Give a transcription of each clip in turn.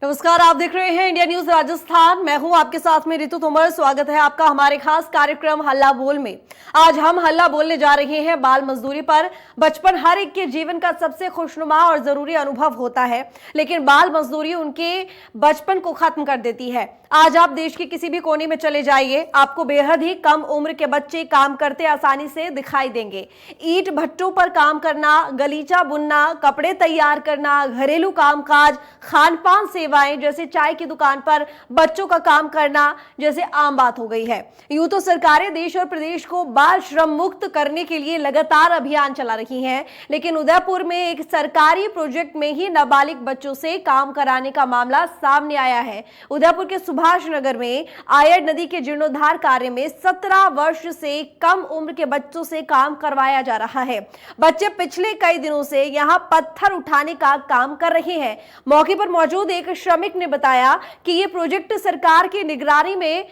नमस्कार, आप देख रहे हैं इंडिया न्यूज राजस्थान। मैं हूं आपके साथ में ऋतु तोमर। स्वागत है आपका हमारे खास कार्यक्रम हल्ला बोल में। आज हम हल्ला बोलने जा रहे हैं बाल मजदूरी पर। बचपन हर एक के जीवन का सबसे खुशनुमा और जरूरी अनुभव होता है, लेकिन बाल मजदूरी उनके बचपन को खत्म कर देती है। आज आप देश के किसी भी कोने में चले जाइए, आपको बेहद ही कम उम्र के बच्चे काम करते आसानी से दिखाई देंगे। ईंट भट्टों पर काम करना, गलीचा बुनना, कपड़े तैयार करना, घरेलू कामकाज, खान पान सेवाएं जैसे चाय की दुकान पर बच्चों का काम करना जैसे आम बात हो गई है। यूं तो सरकारें देश और प्रदेश को बाल श्रम मुक्त करने के लिए लगातार अभियान चला रही हैं, लेकिन उदयपुर में एक सरकारी प्रोजेक्ट में ही नाबालिग बच्चों से काम कराने का मामला सामने आया है। उदयपुर के सुभाष नगर में आयर नदी के जीर्णोद्धार कार्य में 17 वर्ष से कम उम्र के बच्चों से काम करवाया जा रहा है। बच्चे पिछले कई दिनों से यहां पत्थर उठाने का काम कर रहे हैं। मौके पर मौजूद एक श्रमिक ने बताया कि ये प्रोजेक्ट सरकार की निगरानी में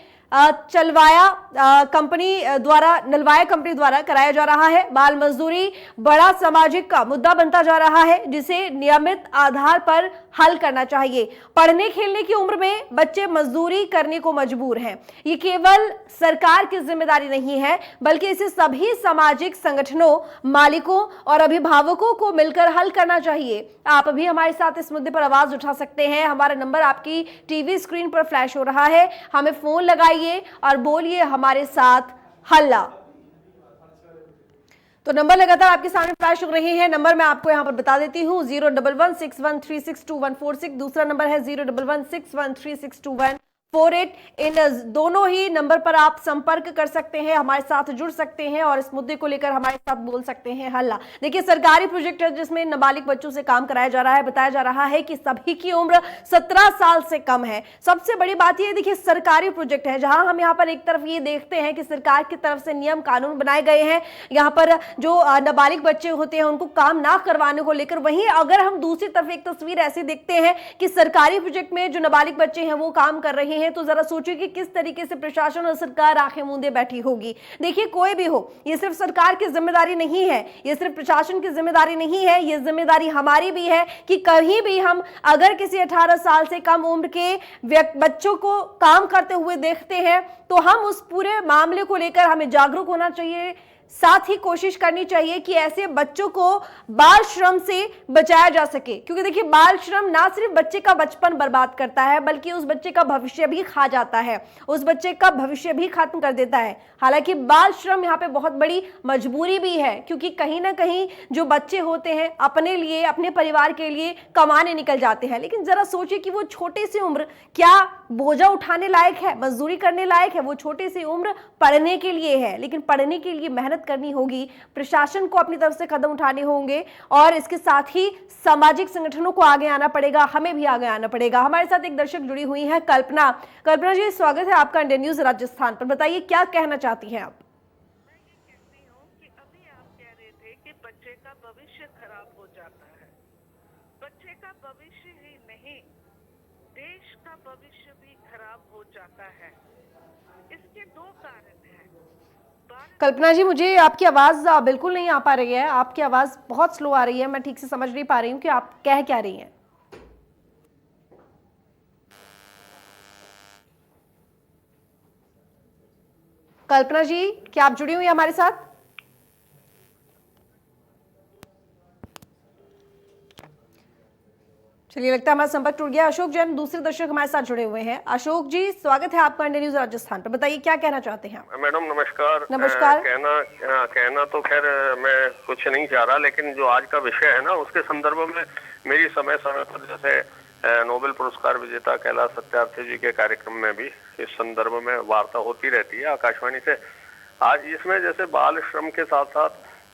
नलवाया कंपनी द्वारा कराया जा रहा है। बाल मजदूरी बड़ा सामाजिक का मुद्दा बनता जा रहा है, जिसे नियमित आधार पर हल करना चाहिए। पढ़ने खेलने की उम्र में बच्चे मजदूरी करने को मजबूर हैं। ये केवल सरकार की जिम्मेदारी नहीं है, बल्कि इसे सभी सामाजिक संगठनों, मालिकों और अभिभावकों को मिलकर हल करना चाहिए। आप भी हमारे साथ इस मुद्दे पर आवाज उठा सकते हैं। हमारा नंबर आपकी टीवी स्क्रीन पर फ्लैश हो रहा है। हमें फोन लगाइए और बोलिए हमारे साथ हल्ला। तो नंबर लगातार आपके सामने फ्लैश हो रहे हैं। नंबर मैं आपको यहां पर बता देती हूं, 01161362146। दूसरा नंबर है 01161362148। इन दोनों ही नंबर पर आप संपर्क कर सकते हैं, हमारे साथ जुड़ सकते हैं और इस मुद्दे को लेकर हमारे साथ बोल सकते हैं हल्ला। देखिए, सरकारी प्रोजेक्ट है जिसमें नाबालिग बच्चों से काम कराया जा रहा है। बताया जा रहा है कि सभी की उम्र 17 साल से कम है। सबसे बड़ी बात यह देखिए, सरकारी प्रोजेक्ट है जहां हम यहाँ पर एक तरफ ये देखते हैं कि सरकार की तरफ से नियम कानून बनाए गए हैं यहाँ पर जो नाबालिग बच्चे होते हैं उनको काम ना करवाने को लेकर। वहीं अगर हम दूसरी तरफ एक तस्वीर ऐसी देखते हैं कि सरकारी प्रोजेक्ट में जो नाबालिग बच्चे हैं वो काम कर रहे हैं, तो जरा सोचिए कि किस तरीके से प्रशासन और सरकार आंखें मूंदे बैठी होगी। देखिए, कोई भी हो, ये सिर्फ सरकार की जिम्मेदारी नहीं है, ये सिर्फ प्रशासन की जिम्मेदारी नहीं है, ये जिम्मेदारी हमारी भी है कि कहीं भी हम अगर किसी 18 साल से कम उम्र के बच्चों को काम करते हुए देखते हैं तो हम उस पूरे मामले को लेकर हमें जागरूक होना चाहिए। साथ ही कोशिश करनी चाहिए कि ऐसे बच्चों को बाल श्रम से बचाया जा सके, क्योंकि देखिए, बाल श्रम ना सिर्फ बच्चे का बचपन बर्बाद करता है, बल्कि उस बच्चे का भविष्य भी खा जाता है, उस बच्चे का भविष्य भी खत्म कर देता है। हालांकि बाल श्रम यहाँ पे बहुत बड़ी मजबूरी भी है, क्योंकि कहीं ना कहीं जो बच्चे होते हैं अपने लिए, अपने परिवार के लिए कमाने निकल जाते हैं, लेकिन जरा सोचिए कि वो छोटी सी उम्र क्या बोझा उठाने लायक है, मजदूरी करने लायक है? वो छोटी सी उम्र पढ़ने के लिए है, लेकिन पढ़ने के लिए मेहनत करनी होगी, प्रशासन को अपनी तरफ से कदम उठाने होंगे और इसके साथ ही सामाजिक संगठनों को आगे आना पड़ेगा, हमें भी आगे आना पड़ेगा। हमारे साथ एक दर्शक जुड़ी हुई है, कल्पना। कल्पना जी, स्वागत है आपका इंडिया न्यूज राजस्थान पर। बताइए, क्या कहना चाहती हैं आप? मैं ये कहती हूँ कि अभी आप कह रहे थे कि बच्चे का भविष्य खराब हो जाता है। बच्चे का भविष्य ही नहीं, देश का भविष्य भी खराब हो जाता है। इसके दो कारण हैं। कल्पना जी, मुझे आपकी आवाज बिल्कुल नहीं आ पा रही है। आपकी आवाज बहुत स्लो आ रही है, मैं ठीक से समझ नहीं पा रही हूँ कि आप कह क्या रही हैं। कल्पना जी, क्या आप जुड़ी हुई हैं हमारे साथ? चलिए, लगता है हमारा संपर्क टूट गया। अशोक जैन दूसरे दर्शक हमारे साथ जुड़े हुए हैं। अशोक जी, स्वागत है आपका इंडिया न्यूज राजस्थान पर। बताइए, क्या कहना चाहते हैं आप? मैडम नमस्कार। नमस्कार। कहना तो खैर मैं कुछ नहीं चाह रहा, लेकिन जो आज का विषय है ना, उसके संदर्भ में मेरी समय समय पर जैसे नोबेल पुरस्कार विजेता कैलाश सत्यार्थी जी के कार्यक्रम में भी इस संदर्भ में वार्ता होती रहती है आकाशवाणी से। आज इसमें जैसे बाल श्रम के साथ साथ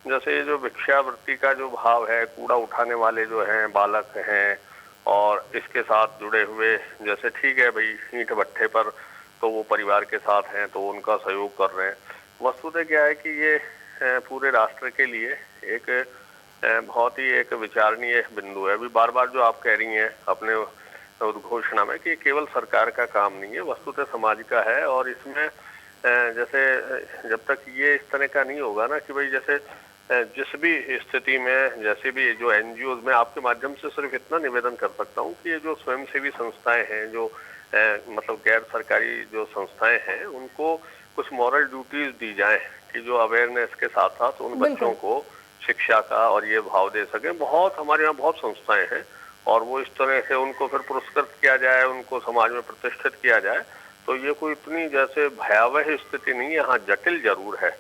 जैसे ये जो भिक्षावृत्ति का जो भाव है, कूड़ा उठाने वाले जो हैं बालक हैं, और इसके साथ जुड़े हुए जैसे ठीक है भाई, ईंट भट्ठे पर तो वो परिवार के साथ हैं तो उनका सहयोग कर रहे हैं। वस्तुतः क्या है कि ये पूरे राष्ट्र के लिए एक बहुत ही एक विचारणीय बिंदु है। अभी बार बार जो आप कह रही हैं अपने उद्घोषणा में कि केवल सरकार का काम नहीं है, वस्तुतः समाज का है। और इसमें जैसे जब तक ये इस तरह का नहीं होगा ना कि भाई जैसे जिस भी स्थिति में, जैसे भी जो एनजीओ में, आपके माध्यम से सिर्फ इतना निवेदन कर सकता हूँ कि ये जो स्वयंसेवी संस्थाएं हैं, जो मतलब गैर सरकारी जो संस्थाएं हैं, उनको कुछ मॉरल ड्यूटीज दी जाएं कि जो अवेयरनेस के साथ साथ उन बच्चों को शिक्षा का और ये भाव दे सके। बहुत हमारे यहाँ बहुत संस्थाएं हैं और वो इस तरह से उनको फिर पुरस्कृत किया जाए, उनको समाज में प्रतिष्ठित किया जाए, तो ये कोई इतनी जैसे भयावह स्थिति नहीं है, यहाँ जटिल जरूर है।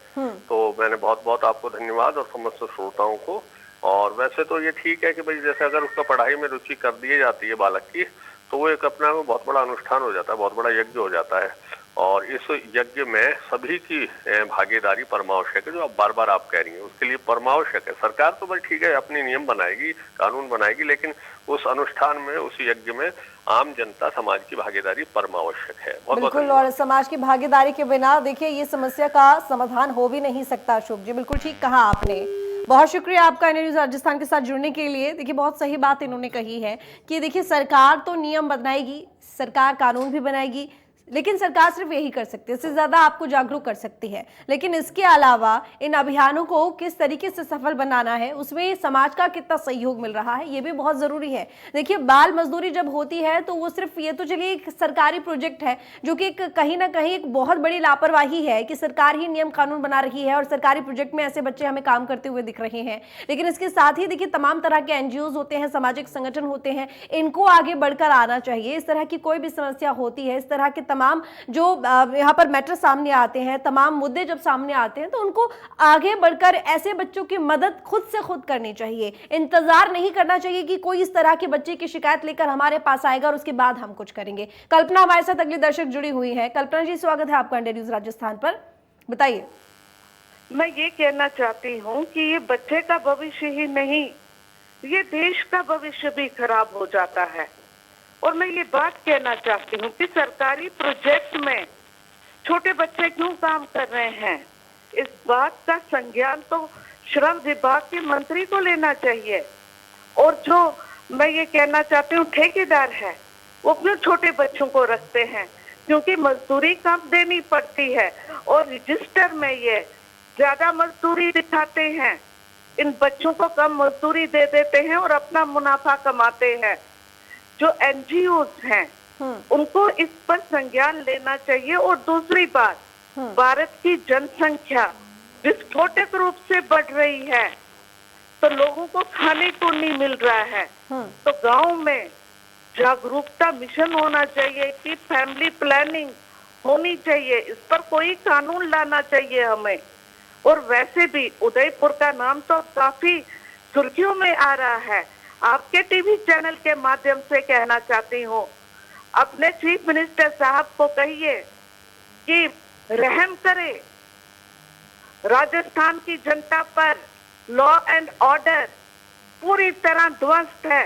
तो मैंने बहुत बहुत आपको धन्यवाद और समस्त श्रोताओं को। और वैसे तो ये ठीक है कि भाई जैसे अगर उसका पढ़ाई में रुचि कर दी जाती है बालक की, तो वो एक अपने में बहुत बड़ा अनुष्ठान हो जाता है, बहुत बड़ा यज्ञ हो जाता है। और इस यज्ञ में सभी की भागीदारी परमावश्यक है, जो आप बार बार आप कह रही हैं, उसके लिए परमावश्यक है। सरकार तो भाई ठीक है अपनी नियम बनाएगी, कानून बनाएगी, लेकिन उस अनुष्ठान में, उस यज्ञ में आम जनता, समाज की भागीदारी परमावश्यक है। बिल्कुल, और समाज की भागीदारी के बिना देखिए ये समस्या का समाधान हो भी नहीं सकता। अशोक जी बिल्कुल ठीक कहा आपने, बहुत शुक्रिया आपका इंडिया न्यूज़ राजस्थान के साथ जुड़ने के लिए। देखिए बहुत सही बात इन्होंने कही है कि देखिए सरकार तो नियम बनाएगी, सरकार कानून भी बनाएगी, लेकिन सरकार सिर्फ यही कर सकती है, इससे ज्यादा आपको जागरूक कर सकती है। लेकिन इसके अलावा इन अभियानों को किस तरीके से सफल बनाना है, उसमें समाज का कितना सहयोग मिल रहा है, ये भी बहुत जरूरी है। देखिए बाल मजदूरी जब होती है तो वो सिर्फ ये तो चलिए एक सरकारी प्रोजेक्ट है, जो कि कहीं ना कहीं एक बहुत बड़ी लापरवाही है कि सरकार ही नियम कानून बना रही है और सरकारी प्रोजेक्ट में ऐसे बच्चे हमें काम करते हुए दिख रहे हैं। लेकिन इसके साथ ही देखिए तमाम तरह के एनजीओ होते हैं, सामाजिक संगठन होते हैं, इनको आगे बढ़कर आना चाहिए। इस तरह की कोई भी समस्या होती है, इस तरह के तमाम जो यहाँ पर मैटर सामने आते हैं, तमाम मुद्दे जब सामने आते हैं, तो उनको आगे बढ़कर ऐसे बच्चों की मदद खुद से खुद करनी चाहिए। इंतजार नहीं करना चाहिए कि कोई इस तरह के बच्चे की शिकायत लेकर हमारे पास आएगा और उसके बाद हम कुछ करेंगे। कल्पना हमारे साथ अगली दर्शक जुड़ी हुई है। कल्पना जी स्वागत है आपका इंडिया न्यूज़ राजस्थान पर, बताइए। मैं ये कहना चाहती हूँ कि ये बच्चे का भविष्य ही नहीं, ये देश का भविष्य भी खराब हो जाता है। और मैं ये बात कहना चाहती हूँ कि सरकारी प्रोजेक्ट में छोटे बच्चे क्यों काम कर रहे हैं, इस बात का संज्ञान तो श्रम विभाग के मंत्री को लेना चाहिए। और जो मैं ये कहना चाहती हूँ ठेकेदार है, वो क्यों छोटे बच्चों को रखते हैं, क्योंकि मजदूरी कम देनी पड़ती है और रजिस्टर में ये ज्यादा मजदूरी दिखाते हैं, इन बच्चों को कम मजदूरी दे देते हैं और अपना मुनाफा कमाते हैं। जो एनजीओज हैं उनको इस पर संज्ञान लेना चाहिए। और दूसरी बात, भारत की जनसंख्या विस्फोटक रूप से बढ़ रही है, तो लोगों को खाने को नहीं मिल रहा है, तो गांव में जागरूकता मिशन होना चाहिए कि फैमिली प्लानिंग होनी चाहिए, इस पर कोई कानून लाना चाहिए हमें। और वैसे भी उदयपुर का नाम तो काफी सुर्खियों में आ रहा है। आपके टीवी चैनल के माध्यम से कहना चाहती हूँ, अपने चीफ मिनिस्टर साहब को कहिए कि रहम करे, राजस्थान की जनता पर लॉ एंड ऑर्डर पूरी तरह ध्वस्त है।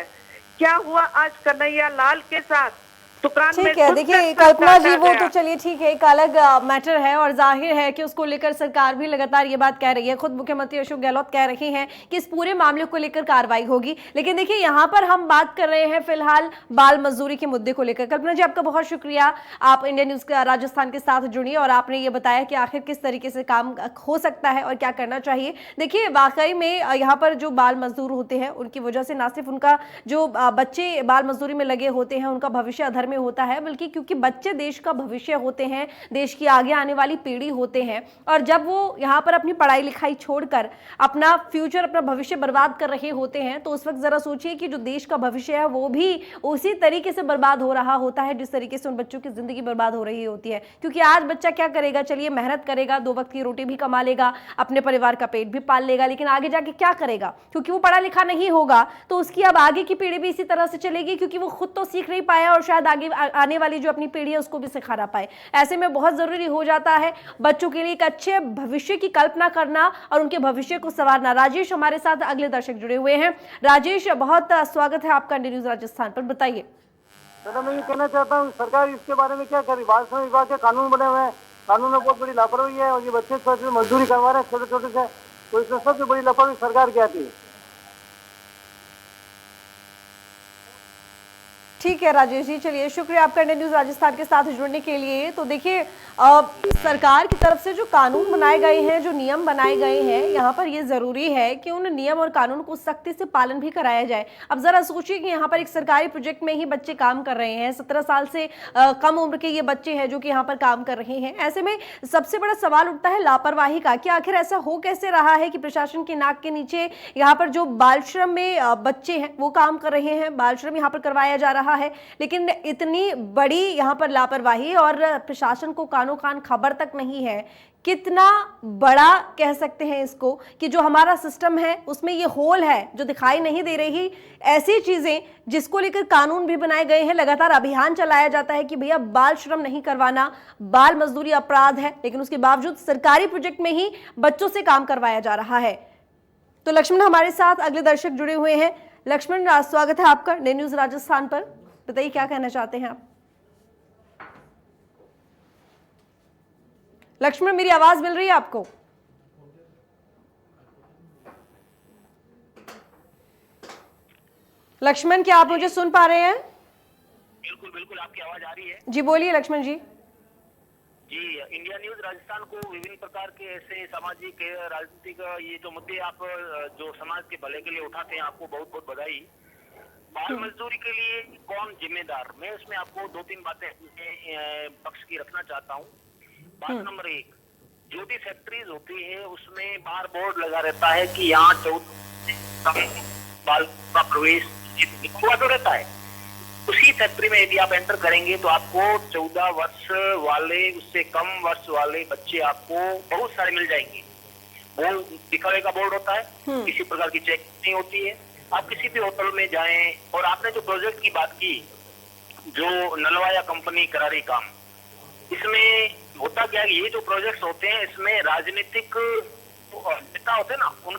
क्या हुआ आज कन्हैया लाल के साथ दुकान में? ठीक है, देखिए कल्पना जी वो तो चलिए ठीक है, एक अलग मैटर है और जाहिर है कि उसको लेकर सरकार भी लगातार ये बात कह रही है। खुद मुख्यमंत्री अशोक गहलोत कह रहे हैं कि इस पूरे मामले को लेकर कार्रवाई होगी। लेकिन देखिए यहाँ पर हम बात कर रहे हैं फिलहाल बाल मजदूरी के मुद्दे को लेकर। कल्पना जी आपका बहुत शुक्रिया, आप इंडिया न्यूज राजस्थान के साथ जुड़ी और आपने ये बताया कि आखिर किस तरीके से काम हो सकता है और क्या करना चाहिए। देखिए वाकई में यहाँ पर जो बाल मजदूर होते हैं उनकी वजह से ना सिर्फ उनका जो बच्चे बाल मजदूरी में लगे होते हैं उनका भविष्य अधर में होता है, बल्कि क्योंकि बच्चे देश का भविष्य होते हैं, देश की आगे आने वाली पीढ़ी होते हैं। और जब वो यहाँ पर अपनी पढ़ाई लिखाई छोड़कर अपना फ्यूचर, अपना भविष्य बर्बाद कर रहे होते हैं, तो उस वक्त जरा सोचिए कि जो देश का भविष्य है वो भी उसी तरीके से बर्बाद हो रहा होता है जिस तरीके से उन बच्चों की जिंदगी बर्बाद हो रही होती है। क्योंकि आज बच्चा क्या करेगा, चलिए मेहनत करेगा, 2 वक्त की रोटी भी कमा लेगा, अपने परिवार का पेट भी पाल लेगा, लेकिन आगे जाके क्या करेगा? क्योंकि वो पढ़ा लिखा नहीं होगा तो उसकी अब आगे की पीढ़ी भी इसी तरह से चलेगी, क्योंकि वो खुद तो सीख नहीं पाया और शायद आगे आने वाली जो अपनी पीढ़ी है उसको भी सिखा ना पाए। ऐसे में बहुत जरूरी हो जाता है बच्चों के लिए एक अच्छे भविष्य की कल्पना करना और उनके भविष्य को संवारना। राजेश हमारे साथ अगले दर्शक जुड़े हुए हैं। राजेश बहुत स्वागत है आपका इंडिया न्यूज़ राजस्थान पर, बताइए। मैं ये कहना चाहता हूँ सरकार इसके बारे में क्या करे। बाल श्रम विभाग के कानून बने हुए हैं, कानून में बहुत बड़ी लापरवाही है और ये बच्चे छोटे मजदूरी करवा रहे हैं छोटे छोटे से, तो इसमें सबसे बड़ी लापरवाही सरकार की आती है। ठीक है राजेश जी, चलिए शुक्रिया आपका इंडियन न्यूज राजस्थान के साथ जुड़ने के लिए। तो देखिए सरकार की तरफ से जो कानून बनाए गए हैं, जो नियम बनाए गए हैं, यहाँ पर ये जरूरी है कि उन नियम और कानून को सख्ती से पालन भी कराया जाए। अब जरा सोचिए कि यहाँ पर एक सरकारी प्रोजेक्ट में ही बच्चे काम कर रहे हैं, 17 साल से कम उम्र के ये बच्चे हैं जो कि यहाँ पर काम कर रहे हैं। ऐसे में सबसे बड़ा सवाल उठता है लापरवाही का कि आखिर ऐसा हो कैसे रहा है कि प्रशासन के नाक के नीचे यहाँ पर जो बाल श्रम में बच्चे हैं वो काम कर रहे हैं, बाल श्रम यहाँ पर करवाया जा रहा है, लेकिन इतनी बड़ी यहाँ पर लापरवाही और प्रशासन को कानो कान खबर तक नहीं है। कितना बड़ा कह सकते हैं इसको कि जो हमारा सिस्टम है उसमें ये होल है जो दिखाई नहीं दे रही। ऐसी चीजें जिसको लेकर कानून भी बनाए गए हैं, लगातार अभियान चलाया जाता है कि भैया बाल श्रम नहीं करवाना, बाल मजदूरी अपराध है, लेकिन उसके बावजूद सरकारी प्रोजेक्ट में ही बच्चों से काम करवाया जा रहा है। तो लक्ष्मण हमारे साथ अगले दर्शक जुड़े हुए हैं। लक्ष्मण, स्वागत है आपका इंडियन न्यूज राजस्थान पर। बताइए क्या कहना चाहते हैं आप। लक्ष्मण, मेरी आवाज मिल रही है आपको? लक्ष्मण, क्या आप मुझे सुन पा रहे हैं? बिल्कुल बिल्कुल, आपकी आवाज आ रही है जी बोलिए लक्ष्मण जी। जी। इंडिया न्यूज राजस्थान को विभिन्न प्रकार के ऐसे सामाजिक राजनीतिक ये जो मुद्दे आप जो समाज के भले के लिए उठाते हैं, आपको बहुत बहुत बधाई। बाल मजदूरी के लिए कौन जिम्मेदार, मैं उसमें आपको 2-3 बातें पक्ष की रखना चाहता हूँ। बात नंबर 1, जो भी फैक्ट्रीज होती है उसमें बार बोर्ड लगा रहता है कि यहाँ 14 बाल का प्रवेश हुआ तो रहता है। उसी फैक्ट्री में यदि आप एंटर करेंगे तो आपको 14 वर्ष वाले, उससे कम वर्ष वाले बच्चे आपको बहुत सारे मिल जाएंगे। वो दिखावे का बोर्ड होता है, किसी प्रकार की चेक नहीं होती है। आप किसी भी होटल में जाएं, और आपने जो प्रोजेक्ट की बात की, जो नलवाया कंपनी करा रही काम, इसमें होता क्या है, ये जो प्रोजेक्ट्स होते हैं इसमें राजनीतिक नेता होते हैं ना, उन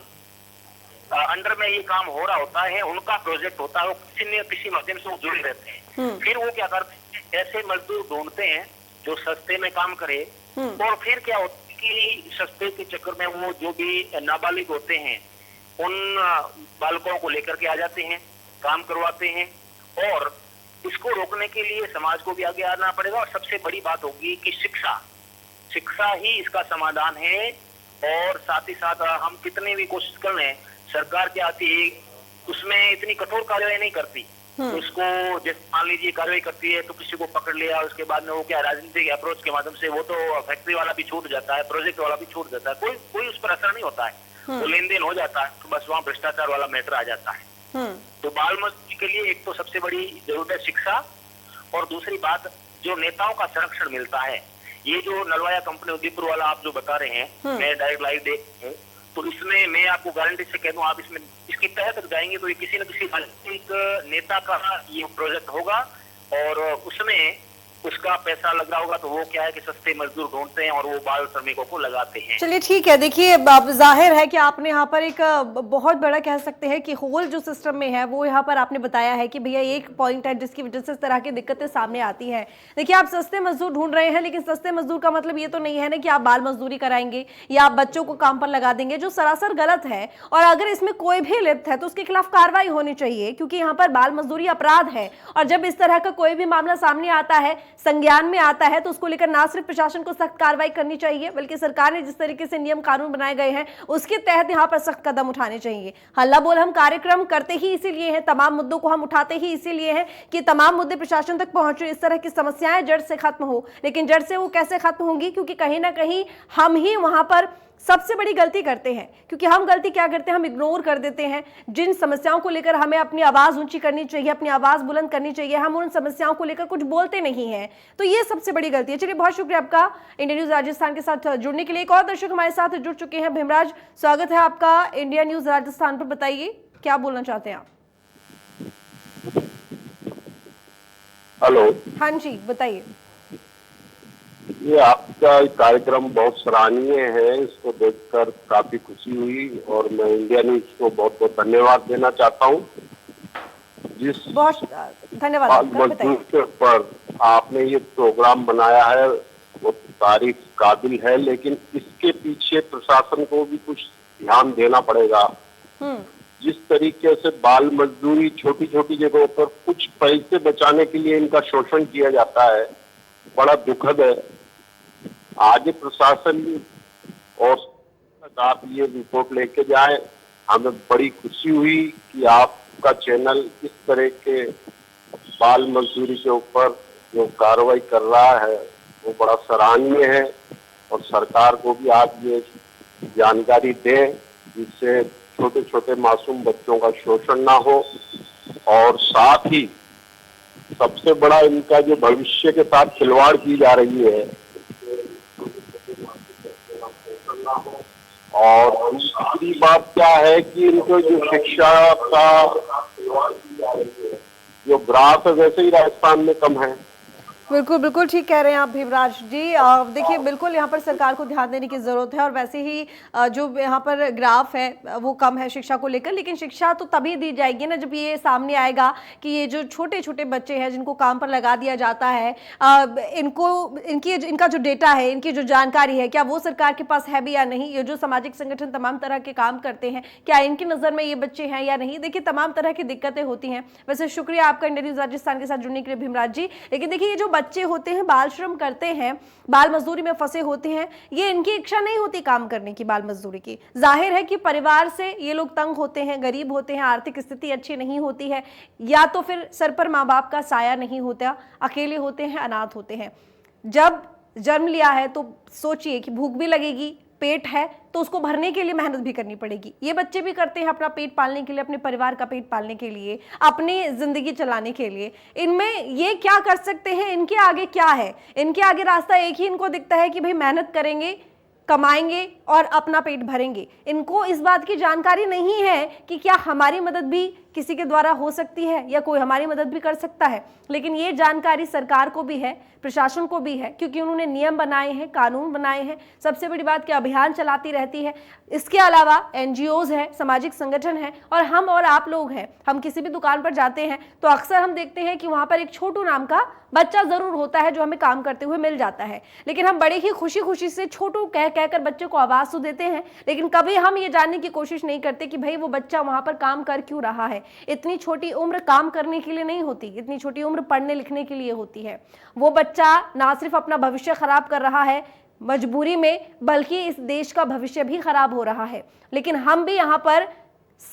अंडर में ये काम हो रहा होता है, उनका प्रोजेक्ट होता है, वो किसी न किसी माध्यम से वो जुड़े रहते हैं। फिर वो क्या करते हैं, ऐसे मजदूर ढूंढते हैं जो सस्ते में काम करे, और फिर क्या होता है कि सस्ते के चक्कर में वो जो भी नाबालिग होते हैं उन बालकों को लेकर के आ जाते हैं, काम करवाते हैं। और इसको रोकने के लिए समाज को भी आगे आना पड़ेगा, और सबसे बड़ी बात होगी कि शिक्षा ही इसका समाधान है। और साथ ही साथ हम कितने भी कोशिश कर रहे हैं, सरकार क्या आती है उसमें इतनी कठोर कार्रवाई नहीं करती। तो उसको जैसे मान लीजिए कार्रवाई करती है तो किसी को पकड़ लिया, उसके बाद में वो क्या राजनीतिक अप्रोच के माध्यम से वो तो फैक्ट्री वाला भी छूट जाता है, प्रोजेक्ट वाला भी छूट जाता है, कोई उस पर असर नहीं होता है, तो लेन देन हो जाता है, तो बस वहाँ भ्रष्टाचार वाला मैटर आ जाता है। तो बाल मजदूरी के लिए एक तो सबसे बड़ी जरूरत है शिक्षा, और दूसरी बात जो नेताओं का संरक्षण मिलता है। ये जो नलवाया कंपनी उदयपुर वाला आप जो बता रहे हैं, मैं डायरेक्ट लाइव देख हूँ, तो इसमें मैं आपको गारंटी से कह दूं, आप इसमें इसके तहत जाएंगे तो ये किसी न किसी राजनीतिक नेता का ये प्रोजेक्ट होगा, और उसमें उसका पैसा लग रहा होगा। तो वो क्या है कि सस्ते मजदूर ढूंढते हैं और वो बाल श्रमिकों को लगाते हैं। चलिए ठीक है, देखिए जाहिर है कि आपने यहाँ पर एक बहुत बड़ा कह सकते हैं कि होल जो सिस्टम में है वो यहाँ पर आपने बताया है कि भैया एक पॉइंट है जिसकी वजह से इस तरह की दिक्कतें सामने आती हैं। देखिए आप सस्ते मजदूर ढूंढ रहे हैं, लेकिन सस्ते मजदूर का मतलब ये तो नहीं है ना कि आप बाल मजदूरी कराएंगे या आप बच्चों को काम पर लगा देंगे, जो सरासर गलत है। और अगर इसमें कोई भी लिप्त है तो उसके खिलाफ कार्रवाई होनी चाहिए, क्योंकि यहाँ पर बाल मजदूरी अपराध है। और जब इस तरह का कोई भी मामला सामने आता है, संज्ञान में आता है, तो उसको लेकर ना सिर्फ प्रशासन को सख्त कार्रवाई करनी चाहिए, बल्कि सरकार ने जिस तरीके से नियम कानून बनाए गए हैं उसके तहत यहाँ पर सख्त कदम उठाने चाहिए। हल्ला बोल हम कार्यक्रम करते ही इसीलिए हैं, तमाम मुद्दों को हम उठाते ही इसीलिए हैं कि तमाम मुद्दे प्रशासन तक पहुंचे, इस तरह की समस्याएं जड़ से खत्म हो। लेकिन जड़ से वो कैसे खत्म होंगी, क्योंकि कहीं ना कहीं हम ही वहां पर सबसे बड़ी गलती करते हैं। क्योंकि हम गलती क्या करते हैं, हम इग्नोर कर देते हैं जिन समस्याओं को लेकर हमें अपनी आवाज ऊंची करनी चाहिए, अपनी आवाज बुलंद करनी चाहिए, हम उन समस्याओं को लेकर कुछ बोलते नहीं हैं। तो ये सबसे बड़ी गलती है। चलिए बहुत शुक्रिया आपका इंडिया न्यूज राजस्थान के साथ जुड़ने के लिए। एक और दर्शक हमारे साथ जुड़ चुके हैं, भीमराज, स्वागत है आपका इंडिया न्यूज राजस्थान पर। बताइए क्या बोलना चाहते हैं आप। हेलो। हाँ जी बताइए। ये आपका कार्यक्रम बहुत सराहनीय है, इसको देखकर काफी खुशी हुई, और मैं इंडिया न्यूज को बहुत बहुत धन्यवाद देना चाहता हूँ। जिस बहुत धन्यवाद। बाल मजदूर के ऊपर आपने ये प्रोग्राम बनाया है वो तारीफ काबिल है, लेकिन इसके पीछे प्रशासन को भी कुछ ध्यान देना पड़ेगा। जिस तरीके से बाल मजदूरी छोटी छोटी जगहों पर कुछ पैसे बचाने के लिए इनका शोषण किया जाता है, बड़ा दुखद है। आगे प्रशासन और आप ये रिपोर्ट लेके जाए। हमें बड़ी खुशी हुई कि आपका चैनल इस तरह के बाल मजदूरी के ऊपर जो कार्रवाई कर रहा है वो बड़ा सराहनीय है, और सरकार को भी आप ये जानकारी दें जिससे छोटे छोटे मासूम बच्चों का शोषण ना हो, और साथ ही सबसे बड़ा इनका जो भविष्य के साथ खिलवाड़ की जा रही है, और दूसरी बात क्या है कि इनको जो शिक्षा का जो ग्राफ है वैसे ही राजस्थान में कम है। बिल्कुल बिल्कुल ठीक कह रहे हैं आप भीमराज जी। देखिए बिल्कुल यहाँ पर सरकार को ध्यान देने की ज़रूरत है, और वैसे ही जो यहाँ पर ग्राफ है वो कम है शिक्षा को लेकर, लेकिन शिक्षा तो तभी दी जाएगी ना जब ये सामने आएगा कि ये जो छोटे छोटे बच्चे हैं जिनको काम पर लगा दिया जाता है, इनका जो डेटा है, इनकी जो जानकारी है, क्या वो सरकार के पास है भी या नहीं। ये जो सामाजिक संगठन तमाम तरह के काम करते हैं, क्या इनकी नज़र में ये बच्चे हैं या नहीं। देखिए तमाम तरह की दिक्कतें होती हैं। वैसे शुक्रिया आपका इंडिया न्यूज़ राजस्थान के साथ जुड़ने के लिए भीमराज जी। लेकिन देखिए ये जो बच्चे होते हैं बाल श्रम करते हैं, बाल मजदूरी में फंसे होते हैं, ये इनकी इच्छा नहीं होती काम करने की, बाल मजदूरी की। जाहिर है कि परिवार से ये लोग तंग होते हैं, गरीब होते हैं, आर्थिक स्थिति अच्छी नहीं होती है, या तो फिर सर पर माँ बाप का साया नहीं होता, अकेले होते हैं, अनाथ होते हैं। जब जन्म लिया है तो सोचिए कि भूख भी लगेगी, पेट है तो उसको भरने के लिए मेहनत भी करनी पड़ेगी। ये बच्चे भी करते हैं अपना पेट पालने के लिए, अपने परिवार का पेट पालने के लिए, अपनी जिंदगी चलाने के लिए। इनमें ये क्या कर सकते हैं, इनके आगे क्या है? इनके आगे रास्ता एक ही इनको दिखता है कि भाई मेहनत करेंगे, कमाएंगे और अपना पेट भरेंगे। इनको इस बात की जानकारी नहीं है कि क्या हमारी मदद भी किसी के द्वारा हो सकती है या कोई हमारी मदद भी कर सकता है। लेकिन ये जानकारी सरकार को भी है, प्रशासन को भी है, क्योंकि उन्होंने नियम बनाए हैं, कानून बनाए हैं। सबसे बड़ी बात कि अभियान चलाती रहती है। इसके अलावा एनजीओज है, सामाजिक संगठन है, और हम और आप लोग हैं। हम किसी भी दुकान पर जाते हैं तो अक्सर हम देखते हैं कि वहां पर एक छोटू नाम का बच्चा जरूर होता है जो हमें काम करते हुए मिल जाता है। लेकिन हम बड़े ही खुशी खुशी से छोटू कह कहकर बच्चे को आवाज तो देते हैं, लेकिन कभी हम ये जानने की कोशिश नहीं करते कि भाई वो बच्चा वहां पर काम कर क्यों रहा है। इतनी छोटी उम्र काम करने के लिए नहीं होती, इतनी छोटी उम्र पढ़ने लिखने के लिए होती है। वो बच्चा ना सिर्फ अपना भविष्य खराब कर रहा है मजबूरी में, बल्कि इस देश का भविष्य भी खराब हो रहा है। लेकिन हम भी यहाँ पर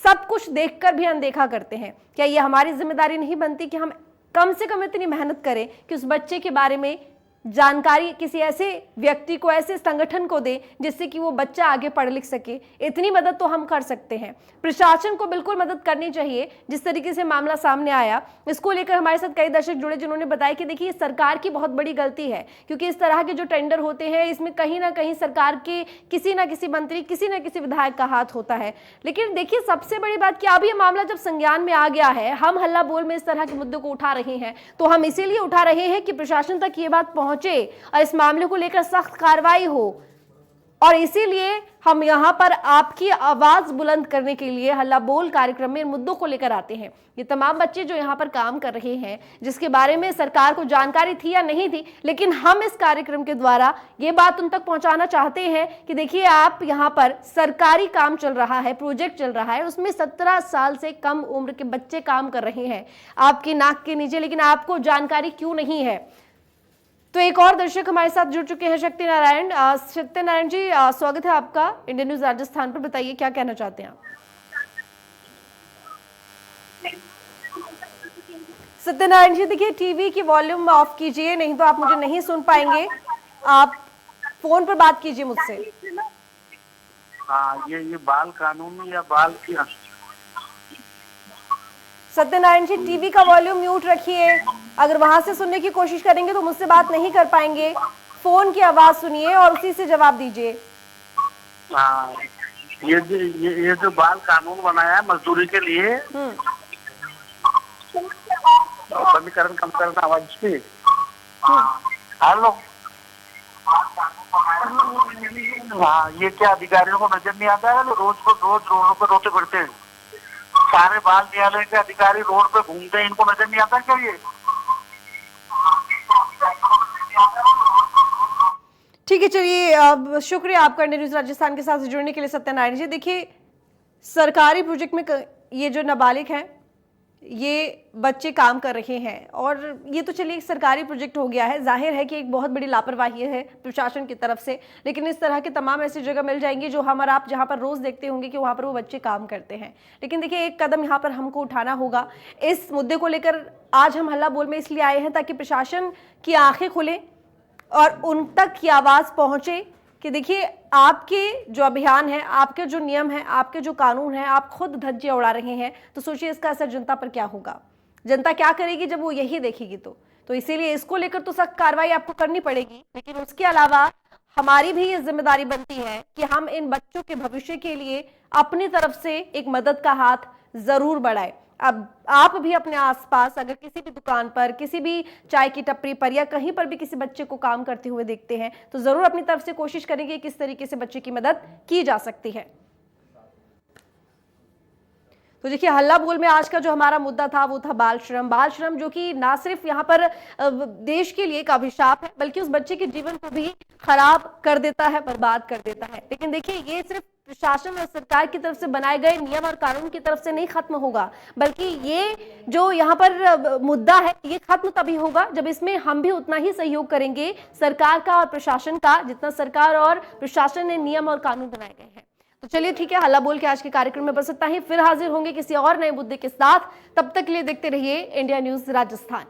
सब कुछ देखकर भी अनदेखा करते हैं। क्या ये हमारी जिम्मेदारी नहीं बनती कि हम कम से कम इतनी मेहनत करें कि उस बच्चे के बारे में जानकारी किसी ऐसे व्यक्ति को, ऐसे संगठन को दे जिससे कि वो बच्चा आगे पढ़ लिख सके। इतनी मदद तो हम कर सकते हैं। प्रशासन को बिल्कुल मदद करनी चाहिए। जिस तरीके से मामला सामने आया, इसको लेकर हमारे साथ कई दर्शक जुड़े जिन्होंने बताया कि देखिए सरकार की बहुत बड़ी गलती है, क्योंकि इस तरह के जो टेंडर होते हैं इसमें कहीं ना कहीं सरकार के किसी ना किसी मंत्री, किसी ना किसी विधायक का हाथ होता है। लेकिन देखिए सबसे बड़ी बात कि अब ये मामला जब संज्ञान में आ गया है, हम हल्ला बोल में इस तरह के मुद्दों को उठा रहे हैं, तो हम इसीलिए उठा रहे हैं कि प्रशासन तक ये बात पहुंचे और इस मामले को लेकर सख्त कार्रवाई हो। और इसीलिए हम यहाँ पर आपकी आवाज बुलंद करने के लिए हल्ला बोल कार्यक्रम में इन मुद्दों को लेकर आते हैं। ये तमाम बच्चे जो यहाँ पर काम कर रहे हैं, जिसके बारे में सरकार को जानकारी थी या नहीं थी, लेकिन हम इस कार्यक्रम के द्वारा ये बात उन तक पहुंचाना चाहते हैं कि देखिए आप यहाँ पर सरकारी काम चल रहा है, प्रोजेक्ट चल रहा है, उसमें 17 साल से कम उम्र के बच्चे काम कर रहे हैं आपकी नाक के नीचे, लेकिन आपको जानकारी क्यों नहीं है। तो एक और दर्शक हमारे साथ जुड़ चुके हैं, सत्यनारायण। सत्यनारायण जी, स्वागत है आपका इंडिया न्यूज राजस्थान पर। बताइए क्या कहना चाहते हैं आप। सत्यनारायण जी देखिए टीवी की वॉल्यूम ऑफ कीजिए, नहीं तो आप मुझे नहीं सुन पाएंगे। आप फोन पर बात कीजिए मुझसे। हाँ, ये बाल कानून या बाल की। सत्यनारायण जी टीवी का वॉल्यूम म्यूट रखिए। अगर वहां से सुनने की कोशिश करेंगे तो मुझसे बात नहीं कर पाएंगे। फोन की आवाज सुनिए और उसी से जवाब दीजिए। हाँ, ये जो बाल कानून बनाया है मजदूरी के लिए, बंदीकरण कम करना आवाज पे। हेलो, हाँ, ये क्या अधिकारियों को नजर नहीं आता है? रोज रोडों पर रोते फिरते हैं सारे बाल न्यायालय के अधिकारी, रोड पे घूमते हैं, इनको नजर नहीं आता क्या ये? ठीक है, चलिए शुक्रिया आपका इंडिया न्यूज राजस्थान के साथ जुड़ने के लिए सत्यनारायण जी। देखिए सरकारी प्रोजेक्ट में ये जो नाबालिग हैं ये बच्चे काम कर रहे हैं, और ये तो चलिए एक सरकारी प्रोजेक्ट हो गया है, जाहिर है कि एक बहुत बड़ी लापरवाही है प्रशासन की तरफ से, लेकिन इस तरह के तमाम ऐसी जगह मिल जाएंगी जो हम और आप जहां पर रोज देखते होंगे कि वहां पर वो बच्चे काम करते हैं। लेकिन देखिए एक कदम यहाँ पर हमको उठाना होगा। इस मुद्दे को लेकर आज हम हल्ला बोल में इसलिए आए हैं ताकि प्रशासन की आंखें खुले और उन तक की आवाज़ पहुंचे कि देखिए आपके जो अभियान है, आपके जो नियम है, आपके जो कानून है, आप खुद धज्जियां उड़ा रहे हैं, तो सोचिए इसका असर जनता पर क्या होगा। जनता क्या करेगी जब वो यही देखेगी। तो इसीलिए इसको लेकर तो सख्त कार्रवाई आपको करनी पड़ेगी, लेकिन उसके अलावा हमारी भी ये जिम्मेदारी बनती है कि हम इन बच्चों के भविष्य के लिए अपनी तरफ से एक मदद का हाथ जरूर बढ़ाएं। अब आप भी अपने आसपास अगर किसी भी दुकान पर, किसी भी चाय की टपरी पर या कहीं पर भी किसी बच्चे को काम करते हुए देखते हैं तो जरूर अपनी तरफ से कोशिश करेंगे किस तरीके से बच्चे की मदद की जा सकती है। तो देखिए हल्ला बोल में आज का जो हमारा मुद्दा था वो था बाल श्रम। बाल श्रम जो कि ना सिर्फ यहाँ पर देश के लिए एक अभिशाप है बल्कि उस बच्चे के जीवन को भी खराब कर देता है, बर्बाद कर देता है। लेकिन देखिए ये सिर्फ प्रशासन और सरकार की तरफ से बनाए गए नियम और कानून की तरफ से नहीं खत्म होगा, बल्कि ये जो यहाँ पर मुद्दा है ये खत्म तभी होगा जब इसमें हम भी उतना ही सहयोग करेंगे सरकार का और प्रशासन का जितना सरकार और प्रशासन ने नियम और कानून बनाए गए हैं। तो चलिए ठीक है, हल्ला बोल के आज के कार्यक्रम में बस इतना ही। फिर हाजिर होंगे किसी और नए मुद्दे के साथ। तब तक के लिए देखते रहिए इंडिया न्यूज राजस्थान।